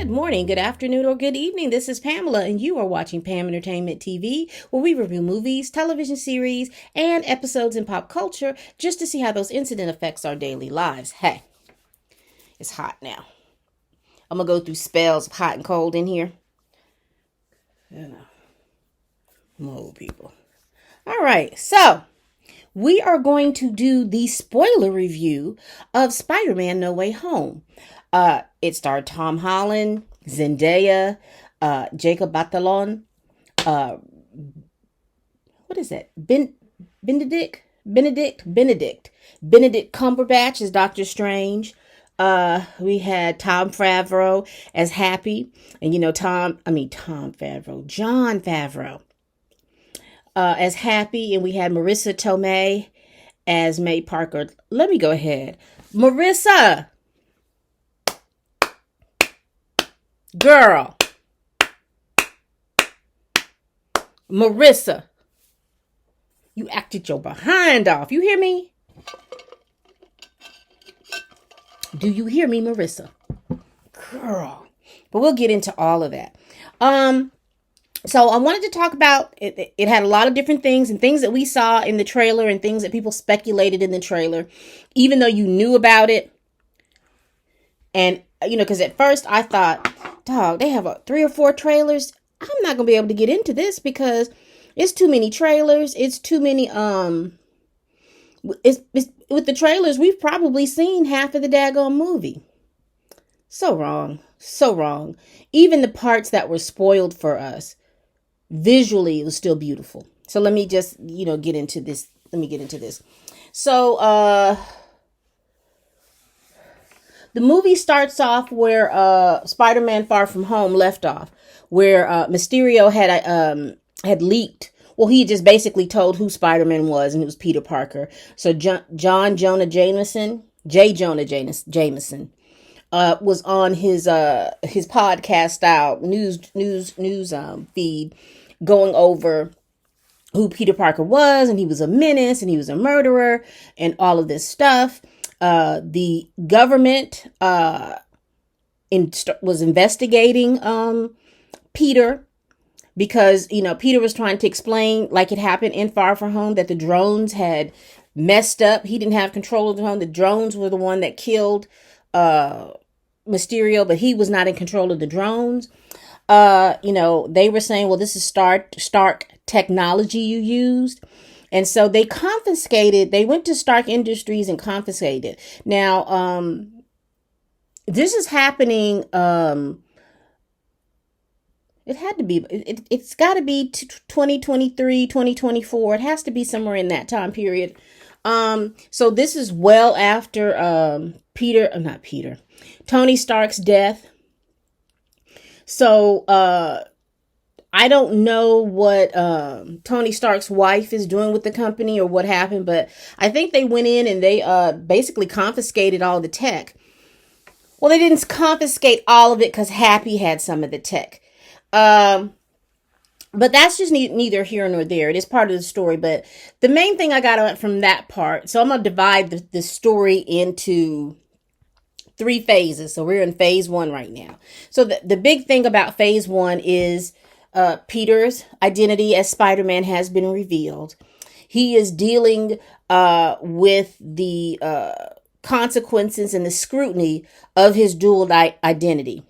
Good morning, good afternoon, or good evening. This is Pamela, and you are watching Pam Entertainment TV, where we review movies, television series, and episodes in pop culture just to see how those incident affects our daily lives. Hey, it's hot now. I'm gonna go through spells of hot and cold in here. Old people. All right, so we are going to do the spoiler review of Spider-Man No Way Home. It starred Tom Holland, Zendaya, Jacob Batalon, uh, what is that? Benedict Cumberbatch as Doctor Strange. We had Tom Favreau as Happy, and John Favreau, as Happy, and we had Marissa Tomei as May Parker. Let me go ahead. Marissa, girl. Marissa, you acted your behind off. You hear me? Do you hear me, Marissa? Girl. But we'll get into all of that. So I wanted to talk about it. It had a lot of different things and things that we saw in the trailer and things that people speculated in the trailer, even though you knew about it. And, because at first I thought, dog, they have 3 or 4 trailers. I'm not going to be able to get into this because it's too many trailers. It's too many, it's with the trailers, we've probably seen half of the daggone movie. So wrong. So wrong. Even the parts that were spoiled for us, visually, it was still beautiful. So let me just, get into this. Let me get into this. So, the movie starts off where Spider-Man Far From Home left off, where Mysterio had leaked. Well, he just basically told who Spider-Man was, and it was Peter Parker. So J. Jonah Jameson, was on his podcast style news feed, going over who Peter Parker was, and he was a menace, and he was a murderer, and all of this stuff. The government was investigating Peter because, Peter was trying to explain, like it happened in Far From Home, that the drones had messed up. He didn't have control of the drone. The drones were the one that killed Mysterio, but he was not in control of the drones. They were saying, well, this is Stark technology you used. And so they went to Stark Industries and confiscated. Now, this is happening, it's got to be 2023, 2024. It has to be somewhere in that time period. So this is well after, Tony Stark's death. So, I don't know what Tony Stark's wife is doing with the company or what happened, but I think they went in and they basically confiscated all the tech. Well, they didn't confiscate all of it because Happy had some of the tech. But that's just neither here nor there. It is part of the story. But the main thing I got from that part, so I'm going to divide the story into 3 phases. So we're in phase 1 right now. So the big thing about phase 1 is Peter's identity as Spider-Man has been revealed. He is dealing with the consequences and the scrutiny of his dual identity.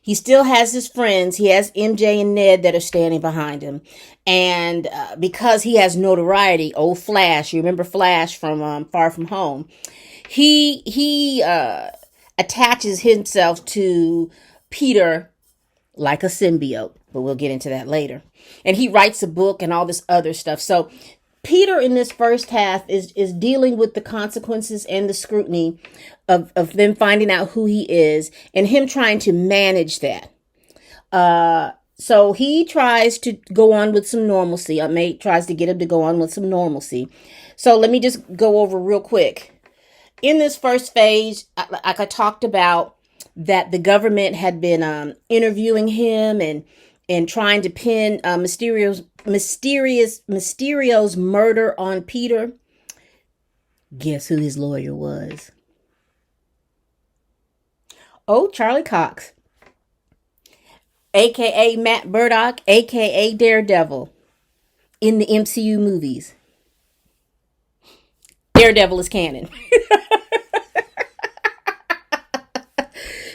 He still has his friends. He has MJ and Ned that are standing behind him. And because he has notoriety, old Flash, you remember Flash from Far From Home, he attaches himself to Peter like a symbiote, but we'll get into that later. And he writes a book and all this other stuff. So Peter in this first half is dealing with the consequences and the scrutiny of them finding out who he is and him trying to manage that. So he tries to go on with some normalcy. Mate tries to get him to go on with some normalcy. So let me just go over real quick. In this first phase, like I talked about, that the government had been interviewing him and trying to pin Mysterio's murder on Peter. Guess who his lawyer was? Oh, Charlie Cox. aka Matt Murdock, aka Daredevil in the MCU movies. Daredevil is canon.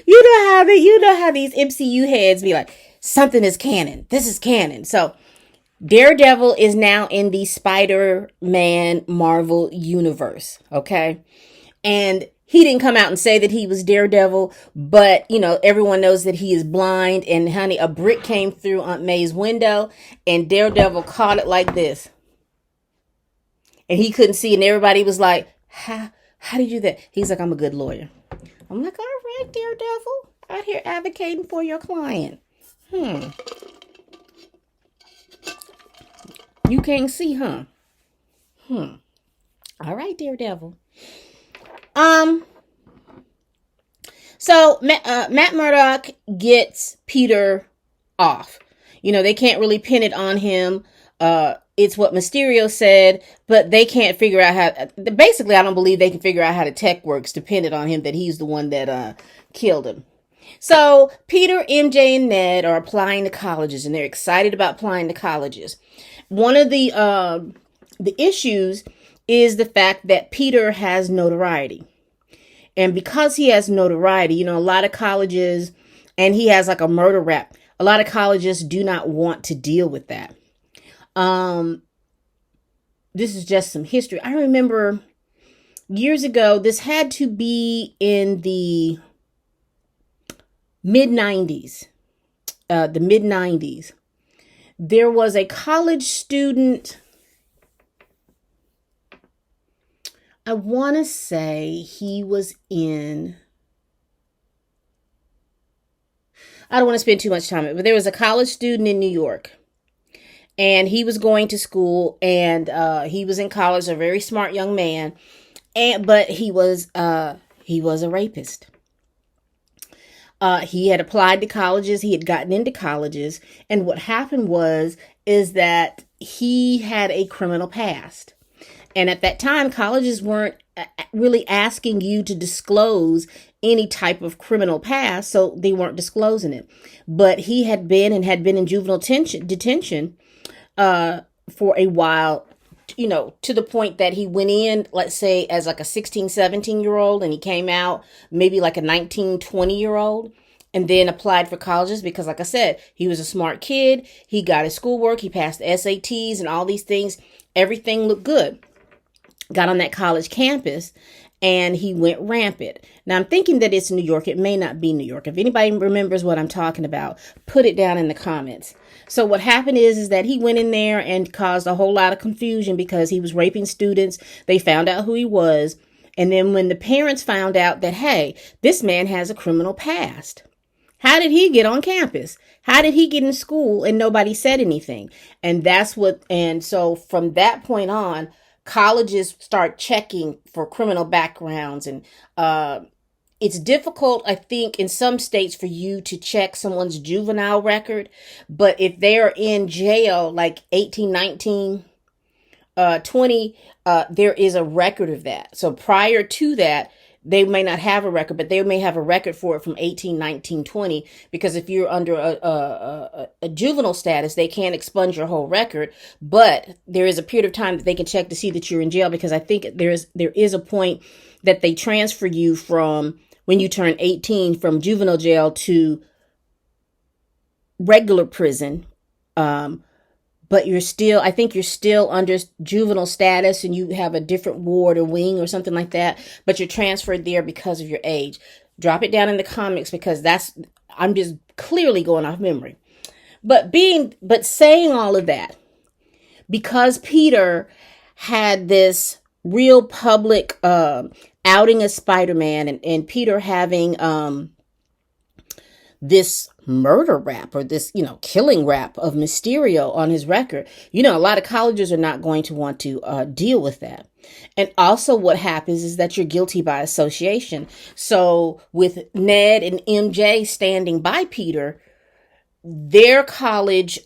You know how these MCU heads be like, something is canon. This is canon. So Daredevil is now in the Spider-Man Marvel universe. Okay. And he didn't come out and say that he was Daredevil, but everyone knows that he is blind. And honey, a brick came through Aunt May's window and Daredevil caught it like this. And he couldn't see, and everybody was like, how do you do that? He's like, I'm a good lawyer. I'm like, all right, Daredevil, out here advocating for your client. You can't see, huh? All right, Daredevil. So Matt Murdock gets Peter off. They can't really pin it on him. It's what Mysterio said, but they can't figure out how. Basically, I don't believe they can figure out how the tech works to pin it on him that he's the one that killed him. So Peter, MJ, and Ned are applying to colleges, and they're excited about applying to colleges. One of the issues is the fact that Peter has notoriety. And because he has notoriety, a lot of colleges, and he has like a murder rap, a lot of colleges do not want to deal with that. This is just some history. I remember years ago, this had to be in the mid-90s. There was a college student, I want to say he was in, I don't want to spend too much time on it, but there was a college student in New York. And he was going to school, and he was in college, a very smart young man, but he was a rapist. He had applied to colleges, he had gotten into colleges, and what happened is that he had a criminal past. And at that time, colleges weren't really asking you to disclose any type of criminal past, so they weren't disclosing it. But he had been in juvenile detention for a while, to the point that he went in, let's say, as like a 16, 17-year-old, and he came out maybe like a 19, 20-year-old, and then applied for colleges because, like I said, he was a smart kid. He got his schoolwork. He passed the SATs and all these things. Everything looked good. Got on that college campus, and he went rampant. Now, I'm thinking that it's New York. It may not be New York. If anybody remembers what I'm talking about, put it down in the comments. So what happened is that he went in there and caused a whole lot of confusion because he was raping students. They found out who he was. And then when the parents found out that, hey, this man has a criminal past, how did he get on campus? How did he get in school and nobody said anything? And so from that point on, colleges start checking for criminal backgrounds, and it's difficult, I think, in some states for you to check someone's juvenile record. But if they're in jail, like 18, 19, 20, there is a record of that. So prior to that, they may not have a record, but they may have a record for it from 18, 19, 20, because if you're under a juvenile status, they can't expunge your whole record, but there is a period of time that they can check to see that you're in jail, because I think there is a point that they transfer you from when you turn 18 from juvenile jail to regular prison. But I think you're still under juvenile status and you have a different ward or wing or something like that, but you're transferred there because of your age. Drop it down in the comments, because I'm just clearly going off memory. But saying all of that, because Peter had this real public outing as Spider-Man, and Peter having this murder rap, or this, killing rap of Mysterio on his record, a lot of colleges are not going to want to deal with that. And also what happens is that you're guilty by association. So with Ned and MJ standing by Peter, their college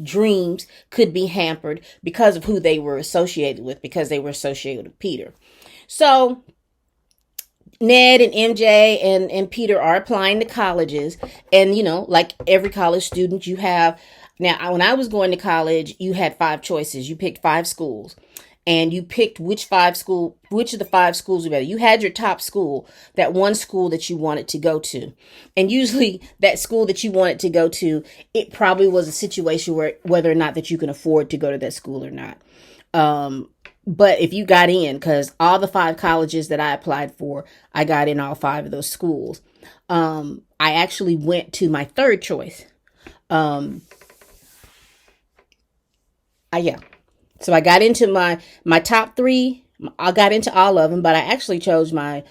dreams could be hampered because of who they were associated with, because they were associated with Peter. So Ned and MJ and Peter are applying to colleges. And, like every college student, you have. Now, when I was going to college, you had 5 choices. You picked 5 schools. And you picked which of the 5 schools were better. You had your top school, that one school that you wanted to go to. And usually that school that you wanted to go to, it probably was a situation where whether or not that you can afford to go to that school or not. But if you got in, because all the 5 colleges that I applied for, I got in all 5 of those schools. I actually went to my third choice. Yeah. So I got into my top 3. I got into all of them, but I actually chose my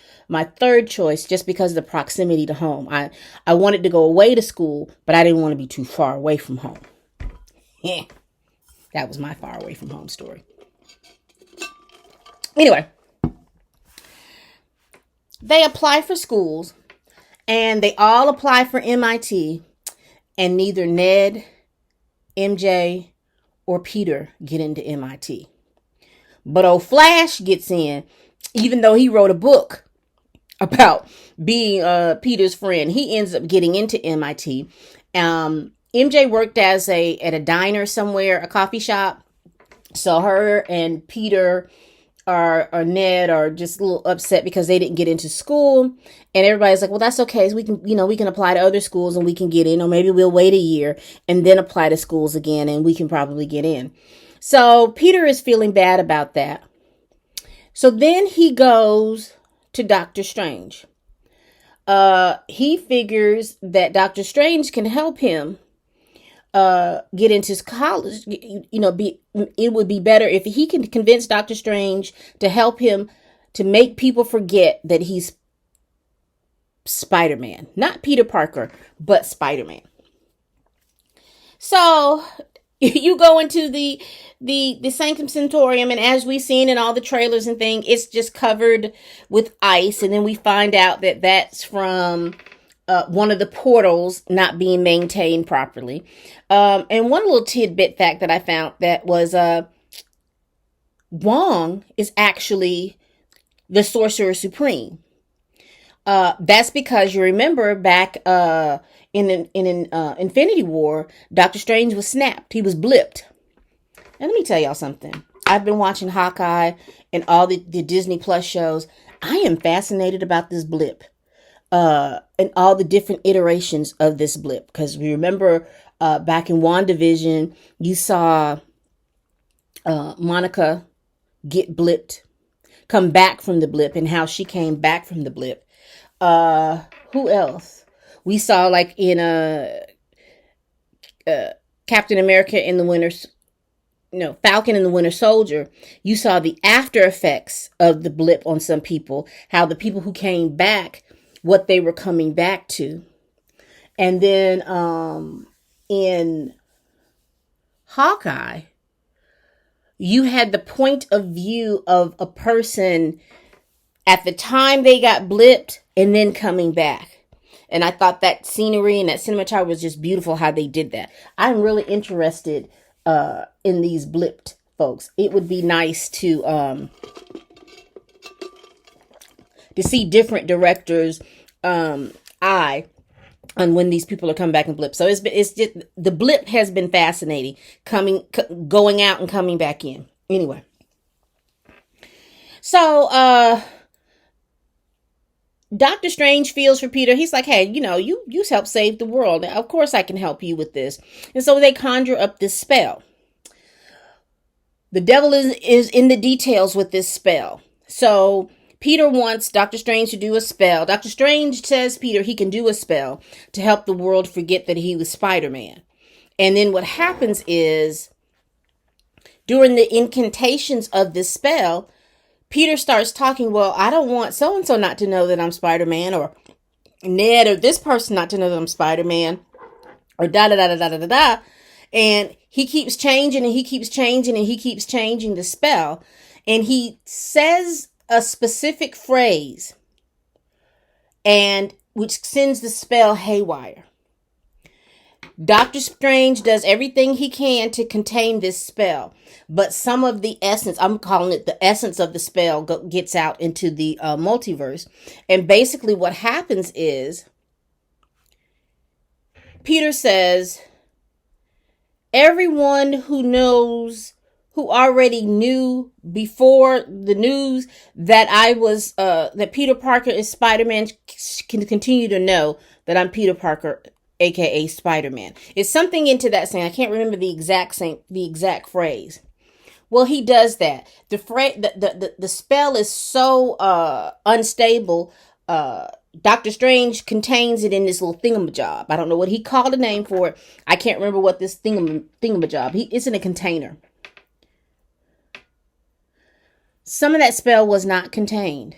third choice just because of the proximity to home. I wanted to go away to school, but I didn't want to be too far away from home. Yeah. That was my far away from home story. Anyway, they apply for schools, and they all apply for MIT, and neither Ned, MJ, or Peter get into MIT. But old Flash gets in, even though he wrote a book about being Peter's friend. He ends up getting into MIT. MJ worked at a diner somewhere, a coffee shop. So her and Peter or Ned are just a little upset because they didn't get into school. And everybody's like, well, that's okay. So we can apply to other schools and we can get in, or maybe we'll wait a year and then apply to schools again and we can probably get in. So Peter is feeling bad about that. So then he goes to Doctor Strange. He figures that Doctor Strange can help him get into college. It would be better if he can convince Doctor Strange to help him to make people forget that he's Spider-Man. Not Peter Parker, but Spider-Man. So you go into the Sanctum Sanctorum, and as we've seen in all the trailers and things, it's just covered with ice. And then we find out that that's from one of the portals not being maintained properly. And one little tidbit fact that I found that was Wong is actually the Sorcerer Supreme. That's because you remember back in Infinity War, Doctor Strange was snapped. He was blipped. And let me tell y'all something. I've been watching Hawkeye and all the Disney Plus shows. I am fascinated about this blip. And all the different iterations of this blip. Because we remember back in WandaVision, you saw Monica get blipped, come back from the blip, and how she came back from the blip. Who else? We saw like in Captain America in the Falcon and the Winter Soldier, you saw the after effects of the blip on some people, how the people who came back, what they were coming back to. And then in Hawkeye, you had the point of view of a person at the time they got blipped and then coming back. And I thought that scenery and that cinematography was just beautiful how they did that. I'm really interested in these blipped folks. It would be nice to see different directors' eye on when these people are coming back and blip. So it's just the blip has been fascinating, going out and coming back in. Anyway, so Doctor Strange feels for Peter. He's like, hey, you helped save the world. Of course I can help you with this. And so they conjure up this spell. The devil is in the details with this spell. So Peter wants Doctor Strange to do a spell. Doctor Strange says Peter he can do a spell to help the world forget that he was Spider-Man. And then what happens is, during the incantations of this spell, Peter starts talking, well, I don't want so-and-so not to know that I'm Spider-Man, or Ned or this person not to know that I'm Spider-Man, or da-da-da-da-da-da-da. And he keeps changing and he keeps changing and he keeps changing the spell. And he says a specific phrase, and which sends the spell haywire. Doctor Strange does everything he can to contain this spell, but some of the essence, I'm calling it the essence of the spell, gets out into the multiverse. And basically what happens is Peter says, everyone who already knew before the news that that Peter Parker is Spider-Man can continue to know that I'm Peter Parker, aka Spider-Man. It's something into that saying. I can't remember the exact phrase. Well, he does that. The spell is so unstable. Doctor Strange contains it in this little thingamajob. I don't know what he called the name for it. I can't remember what this thingamajob. It's in a container. Some of that spell was not contained.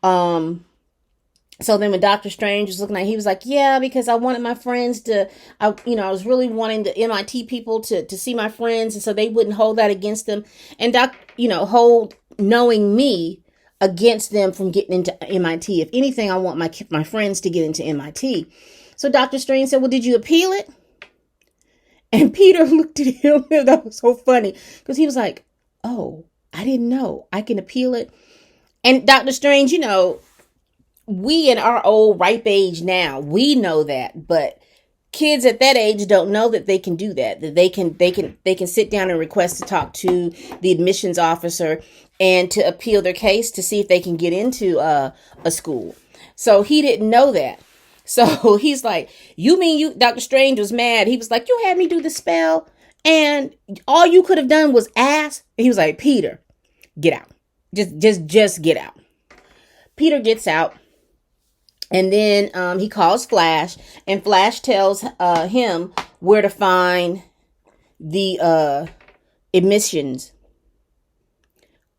So then when Doctor Strange was looking at it, he was like, yeah, because I wanted my friends to, I was really wanting the MIT people to see my friends, and so they wouldn't hold that against them. And hold knowing me against them from getting into MIT. If anything, I want my friends to get into MIT. So Doctor Strange said, well, did you appeal it? And Peter looked at him, and that was so funny, because he was like, oh, I didn't know. I can appeal it. And Doctor Strange, we in our old ripe age now, we know that, but kids at that age don't know that they can do that they can sit down and request to talk to the admissions officer and to appeal their case to see if they can get into a school. So he didn't know that. So he's like, Dr. Strange was mad. He was like, you had me do the spell and all you could have done was ask. He was like, Peter, get out. Just get out. Peter gets out. And then he calls Flash, and Flash tells him where to find the admissions,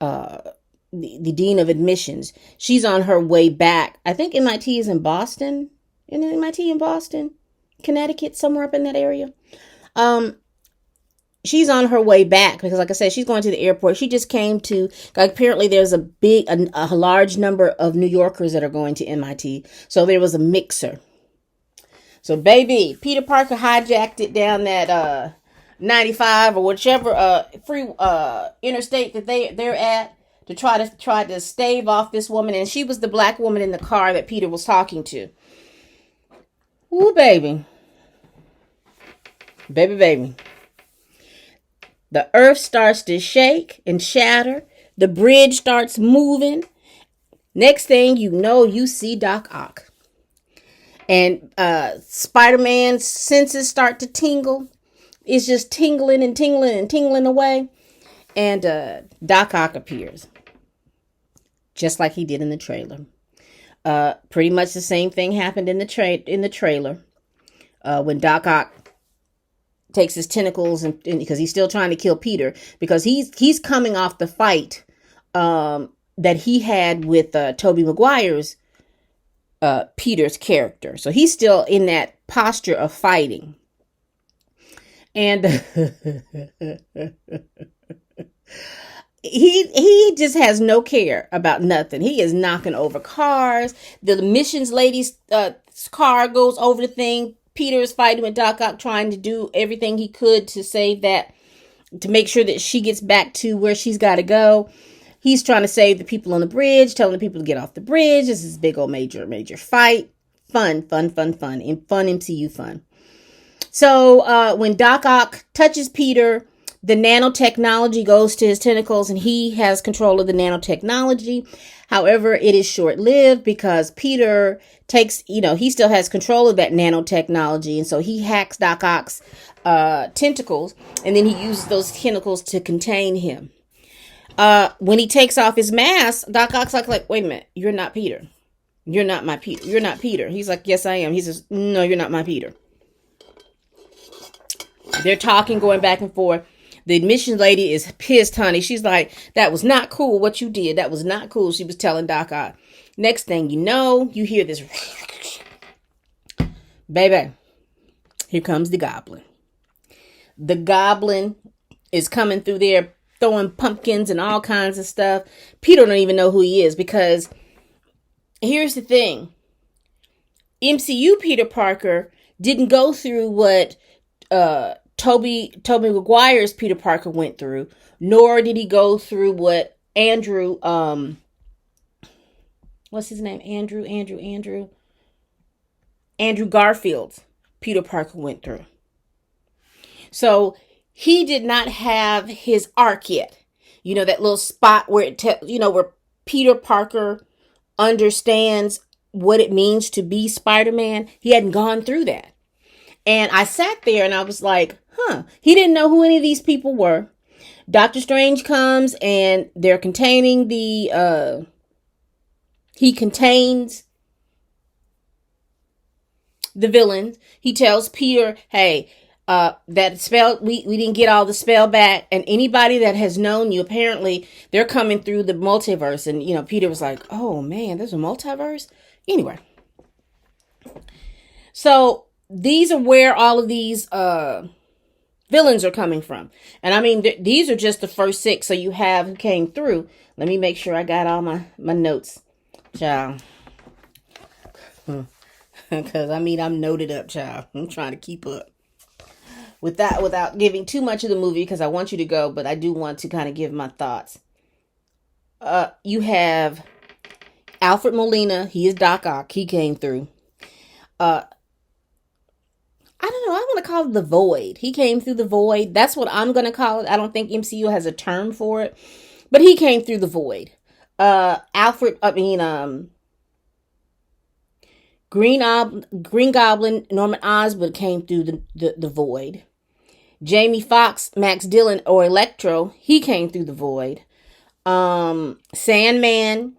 the dean of admissions. She's on her way back. I think MIT is in Boston. Isn't MIT in Boston, Connecticut, somewhere up in that area? She's on her way back because, like I said, she's going to the airport. She just came to, apparently there's a large number of New Yorkers that are going to MIT. So there was a mixer. So baby, Peter Parker hijacked it down that 95 or whichever free interstate that they're at to try to stave off this woman. And she was the black woman in the car that Peter was talking to. Ooh, baby. Baby. The earth starts to shake and shatter. The bridge starts moving. Next thing you know, you see Doc Ock. And Spider-Man's senses start to tingle. It's just tingling and tingling and tingling away. And Doc Ock appears. Just like he did in the trailer. Pretty much the same thing happened in the trailer. When Doc Ock takes his tentacles and because he's still trying to kill Peter, because he's coming off the fight that he had with Tobey Maguire's Peter's character. So he's still in that posture of fighting. And he just has no care about nothing. He is knocking over cars. The missions lady's car goes over the thing. Peter is fighting with Doc Ock, trying to do everything he could to save that, to make sure that she gets back to where she's got to go. He's trying to save the people on the bridge, telling the people to get off the bridge. This is big old major fight. Fun. MCU fun. So when Doc Ock touches Peter, the nanotechnology goes to his tentacles and he has control of the nanotechnology. However, it is short-lived because Peter takes, he still has control of that nanotechnology. And so he hacks Doc Ock's tentacles, and then he uses those tentacles to contain him. When he takes off his mask, Doc Ock's like, wait a minute, you're not Peter. You're not my Peter. You're not Peter. He's like, yes, I am. He says, no, you're not my Peter. They're talking, going back and forth. The admissions lady is pissed, honey. She's like, that was not cool what you did. That was not cool. She was telling Doc Ock. Next thing you know, you hear this. Baby, here comes the Goblin. The Goblin is coming through there, throwing pumpkins and all kinds of stuff. Peter don't even know who he is, because here's the thing. MCU Peter Parker didn't go through what Toby Maguire's Peter Parker went through, nor did he go through what Andrew what's his name? Andrew Garfield's Peter Parker went through. So he did not have his arc yet. You know, that little spot where where Peter Parker understands what it means to be Spider-Man. He hadn't gone through that. And I sat there and I was like, he didn't know who any of these people were. Doctor Strange comes and they're containing he contains the villains. He tells Peter, hey, that spell, we didn't get all the spell back. And anybody that has known you, apparently they're coming through the multiverse. And, Peter was like, oh man, there's a multiverse? Anyway. So these are where all of these villains are coming from. And I mean, these are just the first 6. So you have who came through. Let me make sure I got all my notes. Child. Because I'm noted up, child. I'm trying to keep up with that without giving too much of the movie, because I want you to go, but I do want to kind of give my thoughts. You have Alfred Molina. He is Doc Ock. He came through. I don't know. I'm going to call it the Void. He came through the Void. That's what I'm going to call it. I don't think MCU has a term for it, but he came through the Void. Green Goblin, Norman Osborn came through the Void. Jamie Foxx, Max Dillon, or Electro, he came through the Void. Sandman,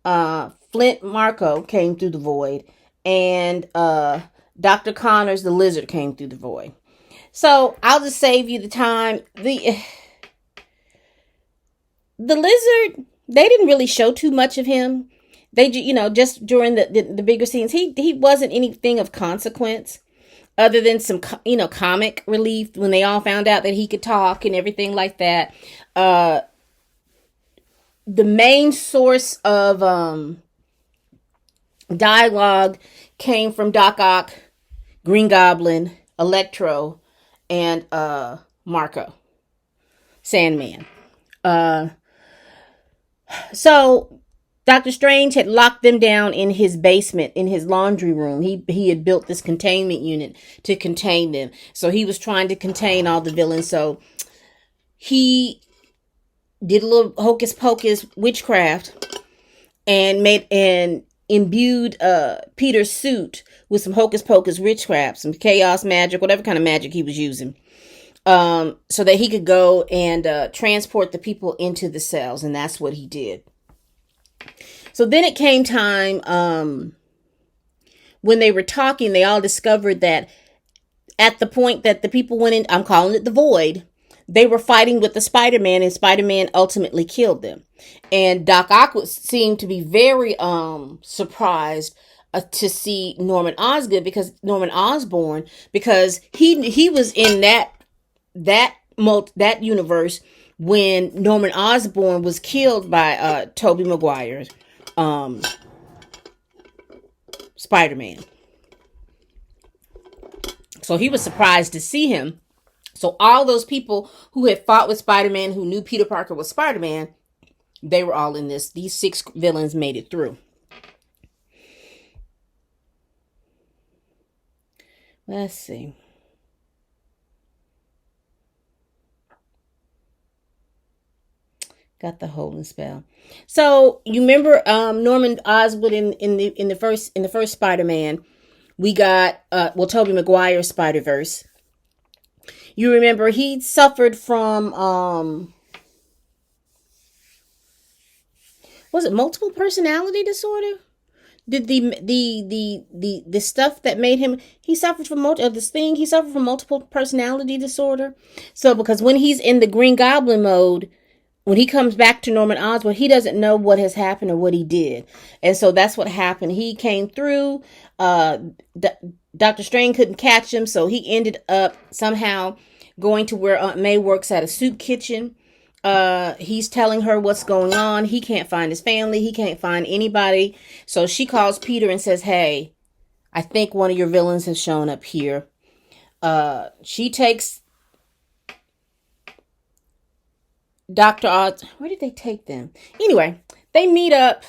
Flint Marko came through the Void. And Dr. Connors, the Lizard, came through the Void. So I'll just save you the time. The Lizard, they didn't really show too much of him. They, just during the bigger scenes, he wasn't anything of consequence, other than some, comic relief when they all found out that he could talk and everything like that. The main source of dialogue came from Doc Ock, Green Goblin, Electro, and Marko, Sandman. So Doctor Strange had locked them down in his basement, in his laundry room. He had built this containment unit to contain them. So he was trying to contain all the villains. So he did a little hocus pocus witchcraft and imbued Peter's suit with some hocus pocus witchcraft, some chaos magic, whatever kind of magic he was using, so that he could go and transport the people into the cells. And that's what he did. So then it came time, when they were talking, they all discovered that at the point that the people went in, I'm calling it the Void, they were fighting with the Spider-Man, and Spider-Man ultimately killed them. And Doc Ock seemed to be very surprised to see Norman Osborn, because he was in that universe when Norman Osborn was killed by Tobey Maguire's Spider-Man. So he was surprised to see him. So all those people who had fought with Spider-Man, who knew Peter Parker was Spider-Man, they were all in this. These 6 villains made it through. Let's see. Got the holding spell. So you remember Norman Osborn in the first Spider-Man. We got Tobey Maguire's Spider-Verse. You remember he suffered from was it multiple personality disorder? Did the stuff that made him, he suffered from multiple personality disorder. So because when he's in the Green Goblin mode, when he comes back to Norman Osborn, he doesn't know what has happened or what he did. And so that's what happened. He came through. Dr. Strange couldn't catch him, so he ended up somehow going to where Aunt May works at a soup kitchen. He's telling her what's going on. He can't find his family. He can't find anybody. So she calls Peter and says, hey, I think one of your villains has shown up here. She takes Dr. Oz. Where did they take them? Anyway, they meet up.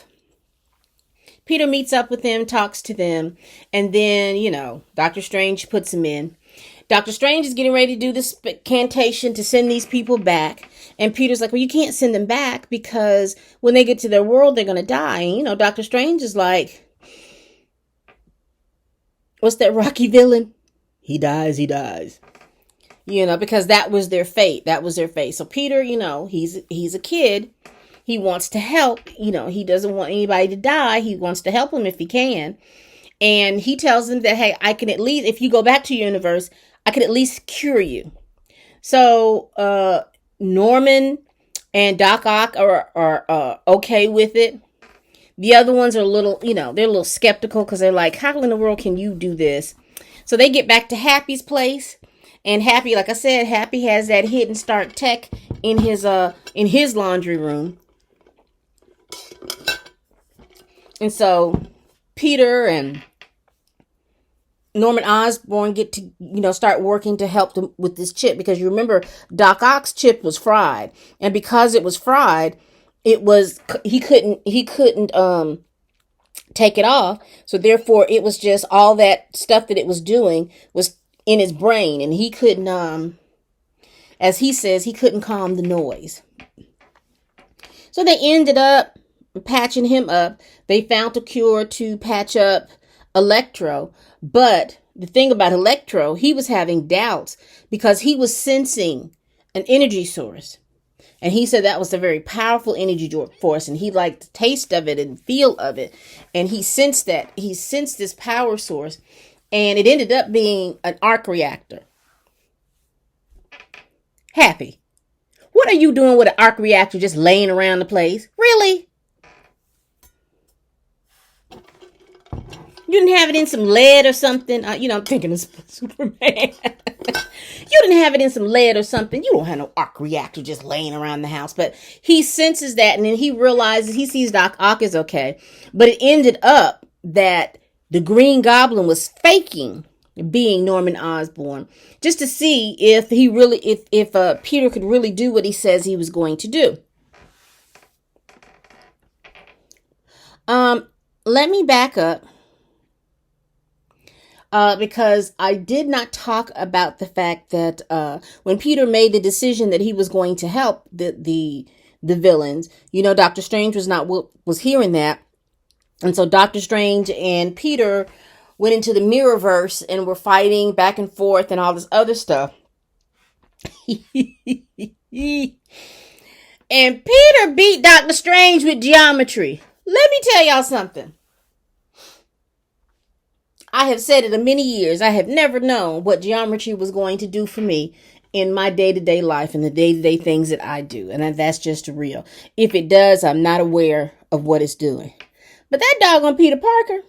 Peter meets up with them, talks to them, and then, Doctor Strange puts him in. Doctor Strange is getting ready to do this incantation to send these people back. And Peter's like, well, you can't send them back because when they get to their world, they're going to die. And, Doctor Strange is like, what's that Rocky villain? He dies, he dies. Because that was their fate. That was their fate. So Peter, he's a kid. He wants to help. He doesn't want anybody to die. He wants to help them if he can. And he tells them that, hey, I can at least, if you go back to your universe, I can at least cure you. So Norman and Doc Ock are okay with it. The other ones are a little, they're a little skeptical because they're like, how in the world can you do this? So they get back to Happy's place. And Happy, like I said, Happy has that hidden Stark tech in his laundry room. And so Peter and Norman Osborn get to, start working to help them with this chip, because you remember Doc Ock's chip was fried, and because it was fried, he couldn't take it off. So therefore it was just all that stuff that it was doing was in his brain, and he couldn't, as he says, he couldn't calm the noise. So they ended up patching him up. They found a cure to patch up Electro. But the thing about Electro, he was having doubts because he was sensing an energy source. And he said that was a very powerful energy force, and he liked the taste of it and feel of it. And he sensed that. He sensed this power source, and it ended up being an arc reactor. Happy, what are you doing with an arc reactor just laying around the place? Really? You didn't have it in some lead or something? I'm thinking of Superman. You didn't have it in some lead or something. You don't have no arc reactor just laying around the house. But he senses that, and then he realizes, he sees Doc Ock is okay. But it ended up that the Green Goblin was faking being Norman Osborn just to see if Peter could really do what he says he was going to do. Let me back up. Because I did not talk about the fact that when Peter made the decision that he was going to help the villains, Doctor Strange was hearing that, and so Doctor Strange and Peter went into the Mirrorverse and were fighting back and forth and all this other stuff. And Peter beat Doctor Strange with geometry. Let me tell y'all something. I have said it in many years. I have never known what geometry was going to do for me in my day-to-day life and the day-to-day things that I do. And that's just real. If it does, I'm not aware of what it's doing. But that doggone Peter Parker,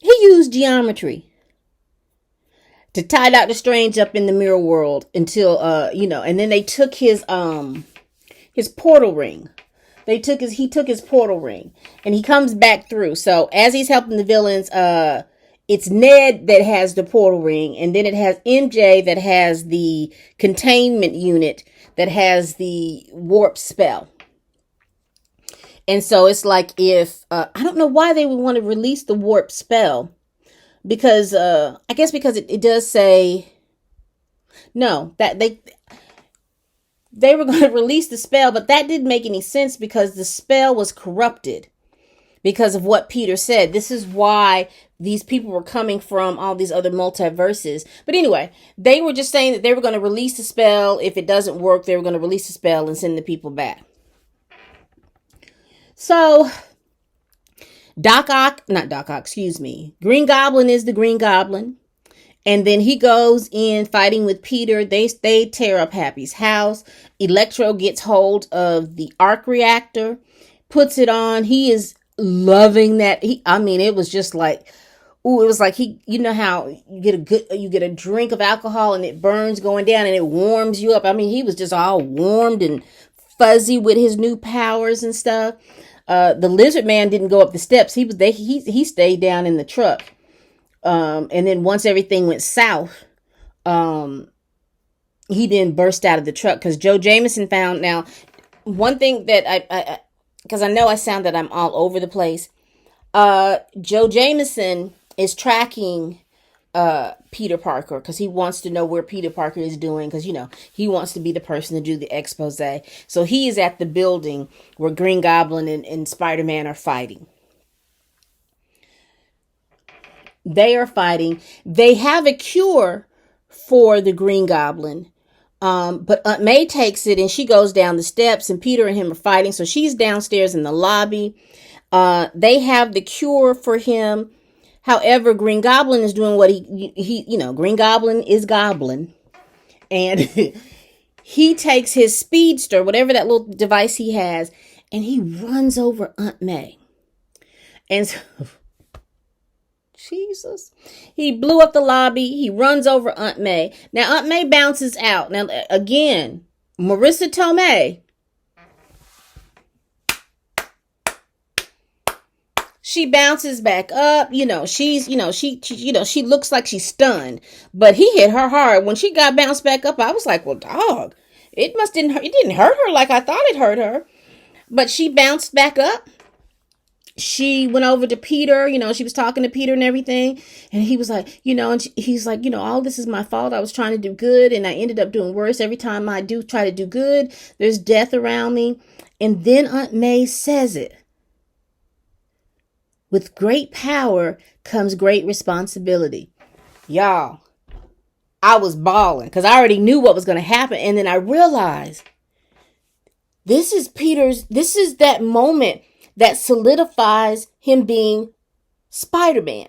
he used geometry to tie Doctor Strange up in the mirror world until, and then they took his portal ring. He took his portal ring, and he comes back through. So as he's helping the villains, it's Ned that has the portal ring, and then it has MJ that has the containment unit that has the warp spell. And so it's like if, I don't know why they would want to release the warp spell, because I guess because it does say, no, that they were going to release the spell, but that didn't make any sense because the spell was corrupted because of what Peter said. This is why these people were coming from all these other multiverses. But anyway, they were just saying that they were going to release the spell. If it doesn't work, they were going to release the spell and send the people back. So Green Goblin is the Green Goblin. And then he goes in fighting with Peter. They tear up Happy's house. Electro gets hold of the arc reactor, puts it on. He is loving that. It was just like, ooh, it was like how you get a drink of alcohol and it burns going down and it warms you up. He was just all warmed and fuzzy with his new powers and stuff. The lizard man didn't go up the steps. He stayed down in the truck. And then once everything went south, he then burst out of the truck because Joe Jameson found. Now, one thing that because I know I sound that I'm all over the place. Joe Jameson is tracking Peter Parker because he wants to know where Peter Parker is doing, because he wants to be the person to do the expose. So he is at the building where Green Goblin and Spider-Man are fighting. They are fighting. They have a cure for the Green Goblin. But Aunt May takes it and she goes down the steps, and Peter and him are fighting. So she's downstairs in the lobby. They have the cure for him. However, Green Goblin is doing what he Green Goblin is Goblin. And he takes his speedster, whatever that little device he has, and he runs over Aunt May. And so, Jesus, he blew up the lobby. He runs over Aunt May. Now, Aunt May bounces out. Now, again, Marissa Tomei, she bounces back up. She looks like she's stunned, but he hit her hard. When she got bounced back up, I was like, well, dog, it didn't hurt her like I thought it hurt her. But she bounced back up. She went over to Peter, she was talking to Peter and everything. And he was like, and he's like, all this is my fault. I was trying to do good and I ended up doing worse. Every time I do try to do good, there's death around me. And then Aunt May says it. With great power comes great responsibility. Y'all, I was bawling because I already knew what was going to happen. And then I realized this is that moment that solidifies him being Spider-Man.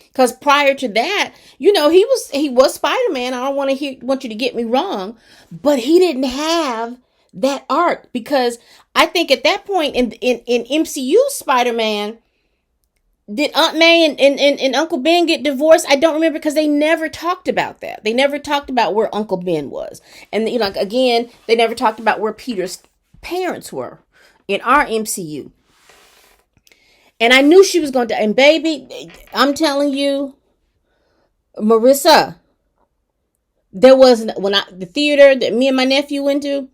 Because prior to that, he was Spider-Man. I don't want you to get me wrong, but he didn't have that arc, because I think at that point in MCU Spider-Man, did Aunt May and Uncle Ben get divorced? I don't remember, because they never talked about that. They never talked about where Uncle Ben was. And again, they never talked about where Peter's parents were in our MCU. And I knew she was going to, and baby, I'm telling you, Marissa, there wasn't, the theater that me and my nephew went to,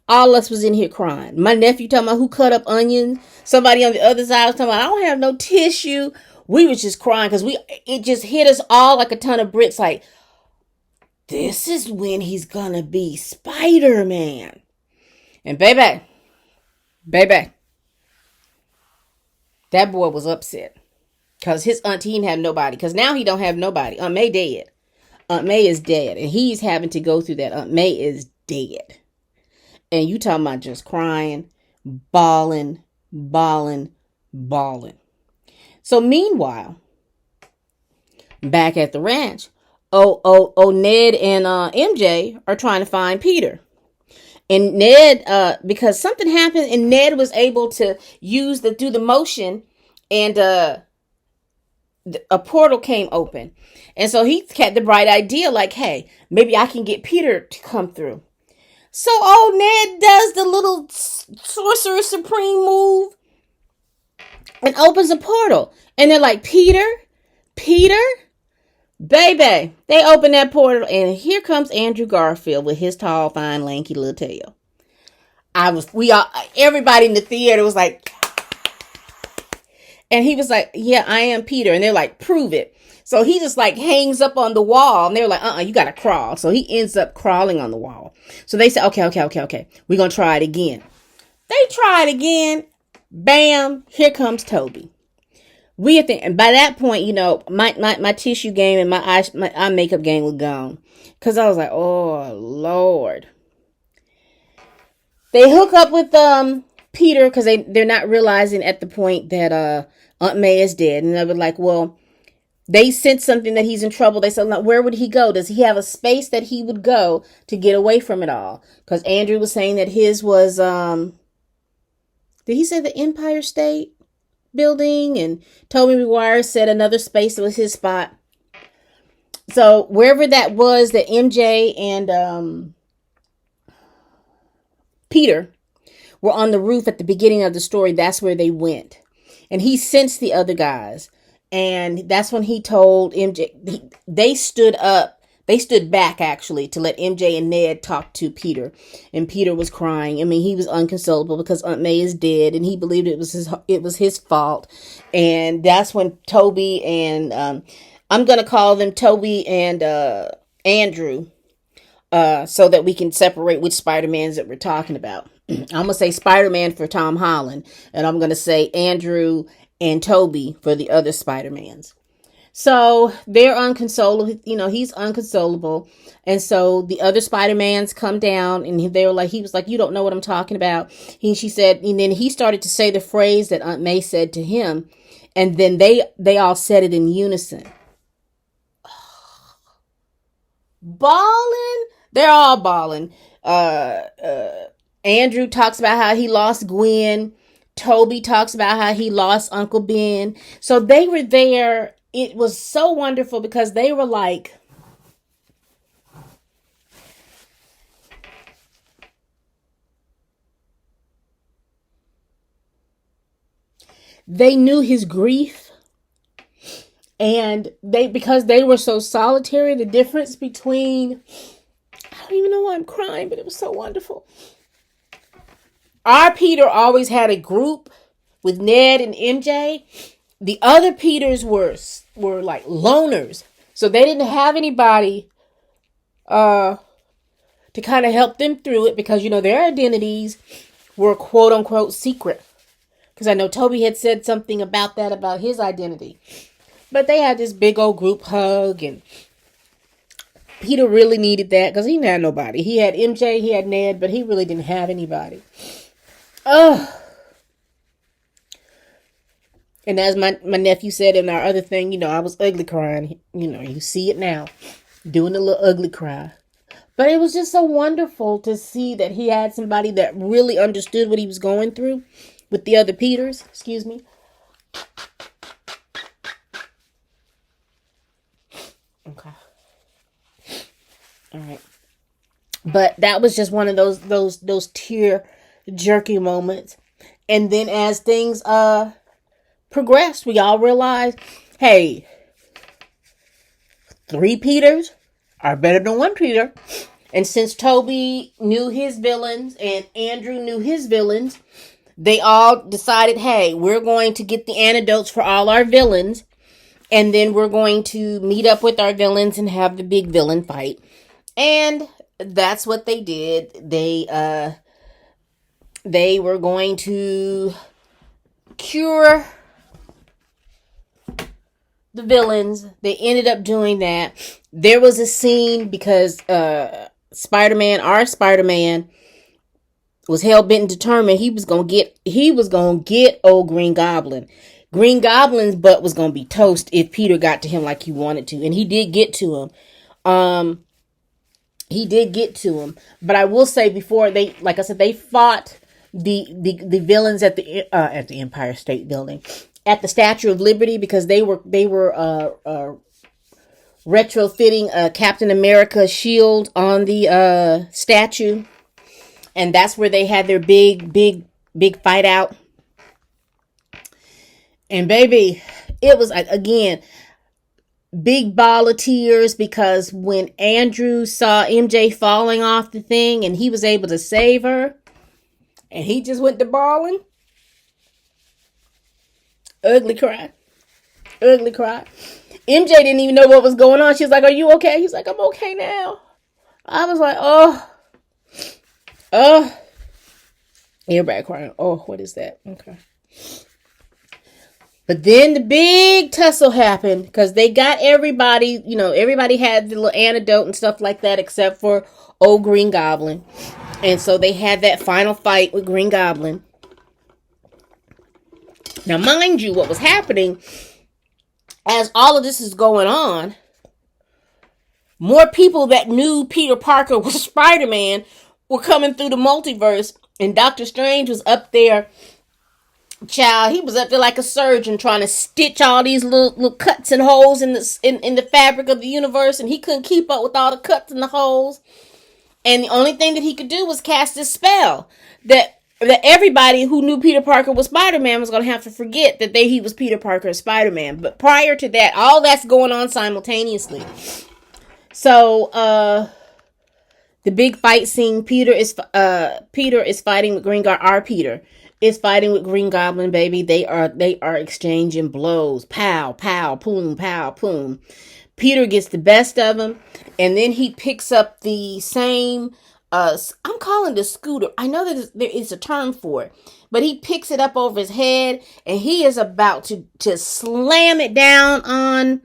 all of us was in here crying. My nephew talking about who cut up onions. Somebody on the other side was talking about, I don't have no tissue. We was just crying because it just hit us all like a ton of bricks. Like, this is when he's gonna be Spider-Man. And baby, that boy was upset because his auntie didn't have nobody. Because now he don't have nobody. Aunt May dead. Aunt May is dead, and he's having to go through that. Aunt May is dead. And you talking about just crying, bawling. So meanwhile, back at the ranch, Ned and MJ are trying to find Peter. And Ned, because something happened, and Ned was able to do the motion, and a portal came open. And so he had the bright idea, like, hey, maybe I can get Peter to come through. So Ned does the little Sorcerer Supreme move and opens a portal. And they're like, Peter, baby. They open that portal, and here comes Andrew Garfield with his tall, fine, lanky little tail. Everybody in the theater was like, and he was like, yeah, I am Peter. And they're like, prove it. So he just like hangs up on the wall, and they're like, you got to crawl. So he ends up crawling on the wall. So they said, okay. We're going to try it again. They try it again. Bam. Here comes Toby. And by that point, my tissue game and my eye makeup game was gone. Cause I was like, oh Lord. They hook up with, Peter, cause they're not realizing at the point that, Aunt May is dead. And they were like, well, they sense something that he's in trouble. They said, where would he go? Does he have a space that he would go to get away from it all? Because Andrew was saying that his was, did he say the Empire State Building? And Tobey Maguire said another space that was his spot. So wherever that was, that MJ and Peter were on the roof at the beginning of the story. That's where they went. And he sensed the other guys. And that's when he told MJ, they stood up. They stood back, actually, to let MJ and Ned talk to Peter. And Peter was crying. I mean, he was inconsolable because Aunt May is dead. And he believed it was his fault. And that's when Toby and, I'm going to call them Toby and Andrew, so that we can separate which Spider-Mans that we're talking about. I'm going to say Spider-Man for Tom Holland. And I'm going to say Andrew and Toby for the other Spider-Mans. So they're unconsolable. You know, he's unconsolable. And so the other Spider-Mans come down and they were like, he was like, you don't know what I'm talking about. She said, and then he started to say the phrase that Aunt May said to him. And then they all said it in unison. Balling. They're all balling. Andrew talks about how he lost Gwen. Toby talks about how he lost Uncle Ben. So they were there. It was so wonderful because they were like, they knew his grief. And because they were so solitary, the difference between, I don't even know why I'm crying, but it was so wonderful. Our Peter always had a group with Ned and MJ. The other Peters were like loners. So they didn't have anybody to kind of help them through it because, you know, their identities were quote unquote secret. Because I know Toby had said something about that, about his identity. But they had this big old group hug, and Peter really needed that because he didn't have nobody. He had MJ, he had Ned, but he really didn't have anybody. Oh. And as my nephew said in our other thing, you know, I was ugly crying. You know, you see it now, doing a little ugly cry. But it was just so wonderful to see that he had somebody that really understood what he was going through with the other Peters. Excuse me. Okay. All right. But that was just one of those tear jerky moments. And then as things progressed, we all realized, hey, 3 Peters are better than 1 Peter. And since Toby knew his villains and Andrew knew his villains, they all decided, hey, we're going to get the antidotes for all our villains. And then we're going to meet up with our villains and have the big villain fight. And that's what they did. They were going to cure the villains. They ended up doing that. There was a scene because our Spider-Man was hell-bent and determined he was gonna get old Green Goblin. Green Goblin's butt was gonna be toast if Peter got to him like he wanted to, and he did get to him. But I will say, before they, like I said, they fought the villains at the Empire State Building, at the Statue of Liberty, because they were retrofitting a Captain America shield on the statue, and that's where they had their big fight out. And baby, it was, again, big ball of tears, because when Andrew saw MJ falling off the thing and he was able to save her, and he just went to bawling. Ugly cry. MJ didn't even know what was going on. She was like, are you okay? He's like, I'm okay now. I was like, oh. Everybody crying. Oh, what is that? Okay. But then the big tussle happened, because they got everybody, you know, everybody had the little antidote and stuff like that except for old Green Goblin. And so they had that final fight with Green Goblin. Now, mind you, what was happening as all of this is going on, more people that knew Peter Parker was Spider-Man were coming through the multiverse, and Doctor Strange was up there. Child, he was up there like a surgeon trying to stitch all these little cuts and holes in the fabric of the universe, and he couldn't keep up with all the cuts and the holes. And the only thing that he could do was cast this spell that that everybody who knew Peter Parker was Spider-Man was going to have to forget that he was Peter Parker as Spider-Man. But prior to that, all that's going on simultaneously. So, the big fight scene, Peter is fighting with Green Goblin. Our Peter is fighting with Green Goblin, baby. They are exchanging blows. Pow, pow, poom, pow, poom. Peter gets the best of him, and then he picks up the same, I'm calling it a scooter. I know that there is a term for it, but he picks it up over his head, and he is about to slam it down on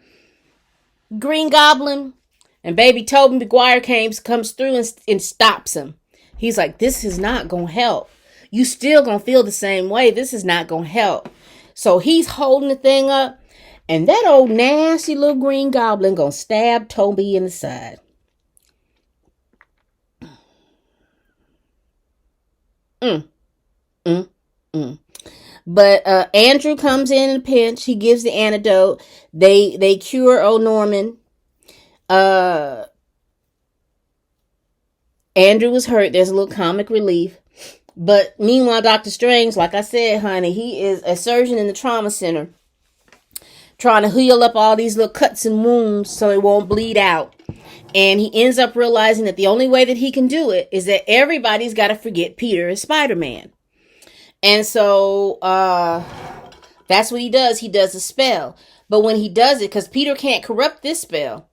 Green Goblin. And baby Tobey Maguire comes through and stops him. He's like, this is not going to help. You still going to feel the same way. This is not going to help. So he's holding the thing up. And that old nasty little Green Goblin going to stab Tobey in the side. But Andrew comes in a pinch. He gives the antidote. They cure old Norman. Andrew was hurt. There's a little comic relief. But meanwhile, Dr. Strange, like I said, honey, he is a surgeon in the trauma center, trying to heal up all these little cuts and wounds so it won't bleed out. And he ends up realizing that the only way that he can do it is that everybody's got to forget Peter is Spider-Man. And so that's what he does. He does a spell. But when he does it, because Peter can't corrupt this spell,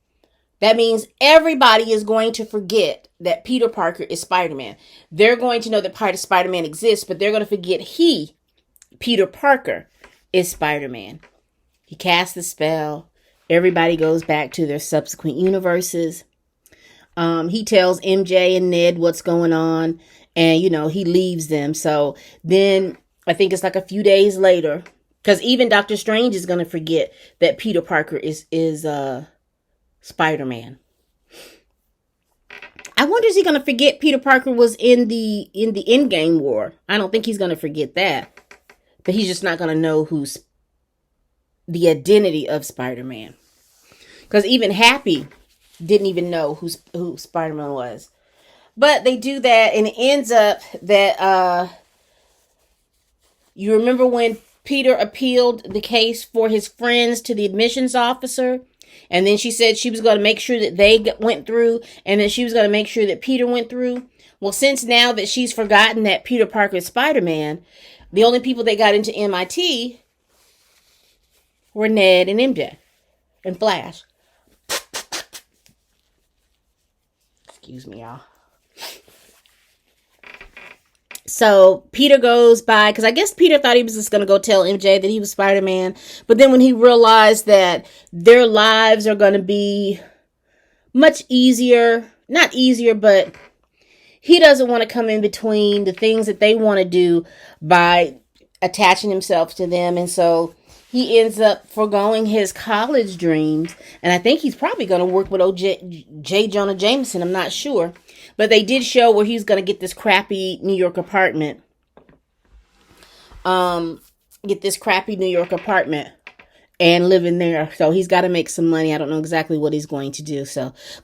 that means everybody is going to forget that Peter Parker is Spider-Man. They're going to know that Spider-Man exists, but they're going to forget Peter Parker, is Spider-Man. He casts the spell. Everybody goes back to their subsequent universes. He tells MJ and Ned what's going on, and, he leaves them. So then I think it's like a few days later, because even Doctor Strange is going to forget that Peter Parker is Spider-Man. I wonder, is he going to forget Peter Parker was in the Endgame war? I don't think he's going to forget that. But he's just not going to know who's the identity of Spider-Man. Because even Happy didn't even know who Spider-Man was. But they do that, and it ends up that you remember when Peter appealed the case for his friends to the admissions officer? And then she said she was going to make sure that they went through, and then she was going to make sure that Peter went through. Well, since now that she's forgotten that Peter Parker is Spider-Man, the only people that got into MIT were Ned and MJ and Flash. Excuse me, y'all. So Peter goes by, because I guess Peter thought he was just going to go tell MJ that he was Spider-Man. But then when he realized that their lives are going to be much easier, not easier, but he doesn't want to come in between the things that they want to do by attaching himself to them. And so he ends up foregoing his college dreams. And I think he's probably going to work with J. Jonah Jameson. I'm not sure. But they did show where he's going to get this crappy New York apartment. And live in there. So he's got to make some money. I don't know exactly what he's going to do.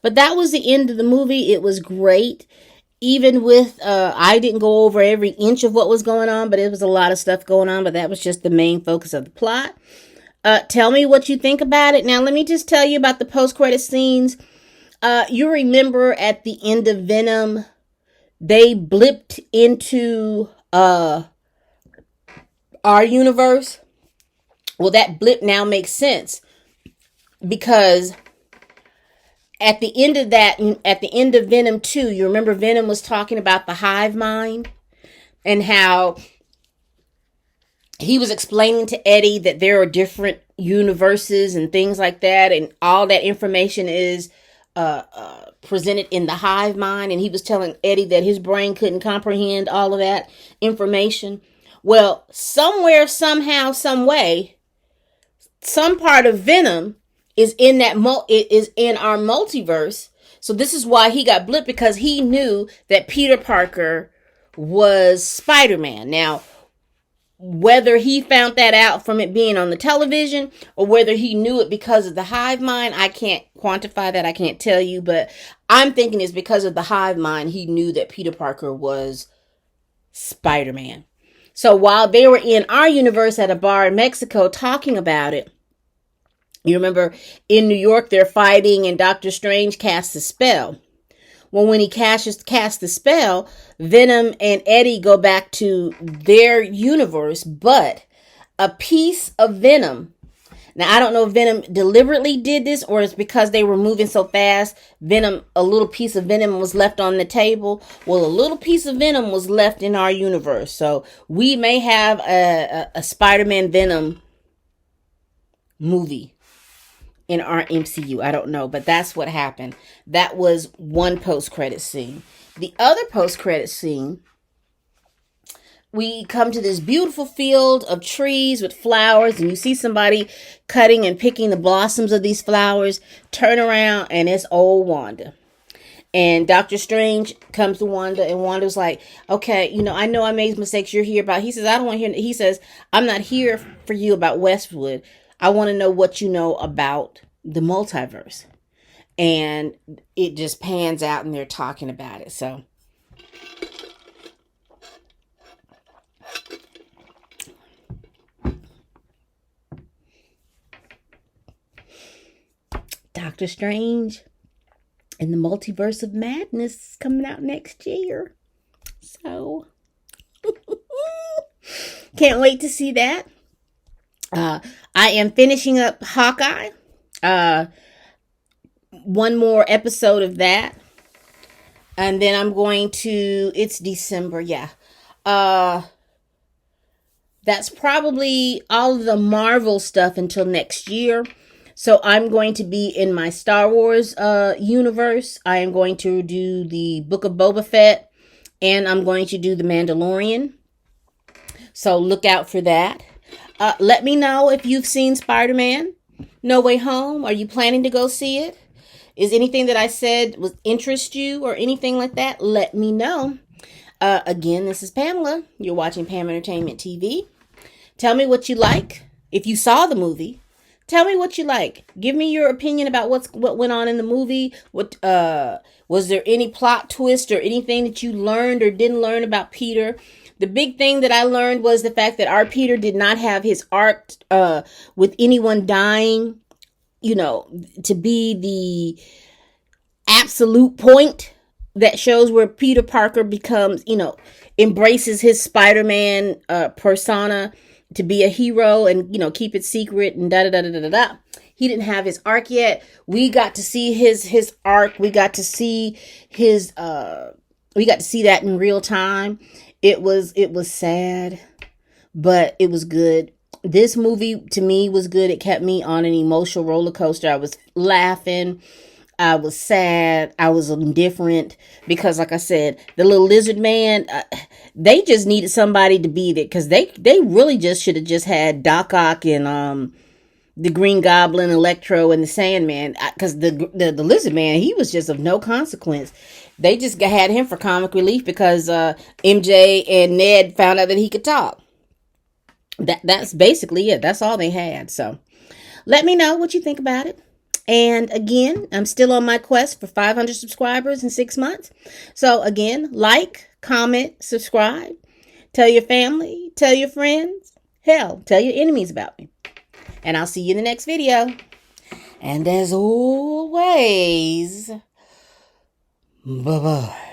But that was the end of the movie. It was great. Even with, I didn't go over every inch of what was going on, but it was a lot of stuff going on. But that was just the main focus of the plot. Tell me what you think about it. Now, let me just tell you about the post-credit scenes. You remember at the end of Venom, they blipped into our universe. Well, that blip now makes sense, because at the end of Venom 2, you remember Venom was talking about the hive mind and how he was explaining to Eddie that there are different universes and things like that, and all that information is presented in the hive mind. And he was telling Eddie that his brain couldn't comprehend all of that information. Well, somewhere, somehow, some way, some part of Venom is in that it is in our multiverse. So this is why he got blipped, because he knew that Peter Parker was Spider-Man. Now, whether he found that out from it being on the television or whether he knew it because of the hive mind, I can't quantify that. I can't tell you, but I'm thinking it's because of the hive mind. He knew that Peter Parker was Spider-Man. So while they were in our universe at a bar in Mexico talking about it, you remember in New York they're fighting and Doctor Strange casts a spell. Well, when he casts the spell, Venom and Eddie go back to their universe, but a piece of Venom. Now, I don't know if Venom deliberately did this or it's because they were moving so fast. A little piece of Venom was left on the table. Well, a little piece of Venom was left in our universe. So we may have a Spider-Man Venom movie in our MCU. I don't know, but that's what happened. That was one post-credit scene. The other post-credit scene, we come to this beautiful field of trees with flowers, and you see somebody cutting and picking the blossoms of these flowers. Turn around, and it's old Wanda. And Doctor Strange comes to Wanda, and Wanda's like, okay, I know I made mistakes. You're here about, he says, I don't want to hear, he says, I'm not here for you about Westwood. I want to know what you know about the multiverse. And it just pans out and they're talking about it. So Doctor Strange and the Multiverse of Madness is coming out next year. So can't wait to see that. I am finishing up Hawkeye. One more episode of that. And then I'm going to, it's December, yeah. That's probably all of the Marvel stuff until next year. So I'm going to be in my Star Wars universe. I am going to do the Book of Boba Fett. And I'm going to do the Mandalorian. So look out for that. Let me know if you've seen Spider-Man No Way Home. Are you planning to go see it? Is anything that I said was interest you or anything like that? Let me know. Again, this is Pamela. You're watching Pam Entertainment TV. Tell me what you like. If you saw the movie, tell me what you like. Give me your opinion about what went on in the movie. What was there any plot twist or anything that you learned or didn't learn about Peter? The big thing that I learned was the fact that our Peter did not have his arc with anyone dying, to be the absolute point that shows where Peter Parker becomes, embraces his Spider-Man persona to be a hero and, keep it secret and da-da-da-da-da-da. He didn't have his arc yet. We got to see his arc. We got to see we got to see that in real time. It was sad, but it was good. This movie to me was good. It kept me on an emotional roller coaster. I was laughing. I was sad. I was indifferent because, like I said, the little lizard man, they just needed somebody to be there because they really just should have just had Doc Ock and the Green Goblin, Electro, and the Sandman, because the lizard man, he was just of no consequence. They just had him for comic relief because MJ and Ned found out that he could talk. That's basically it. That's all they had. So let me know what you think about it. And again, I'm still on my quest for 500 subscribers in 6 months. So again, like, comment, subscribe, tell your family, tell your friends, hell, tell your enemies about me. And I'll see you in the next video. And as always, bye-bye.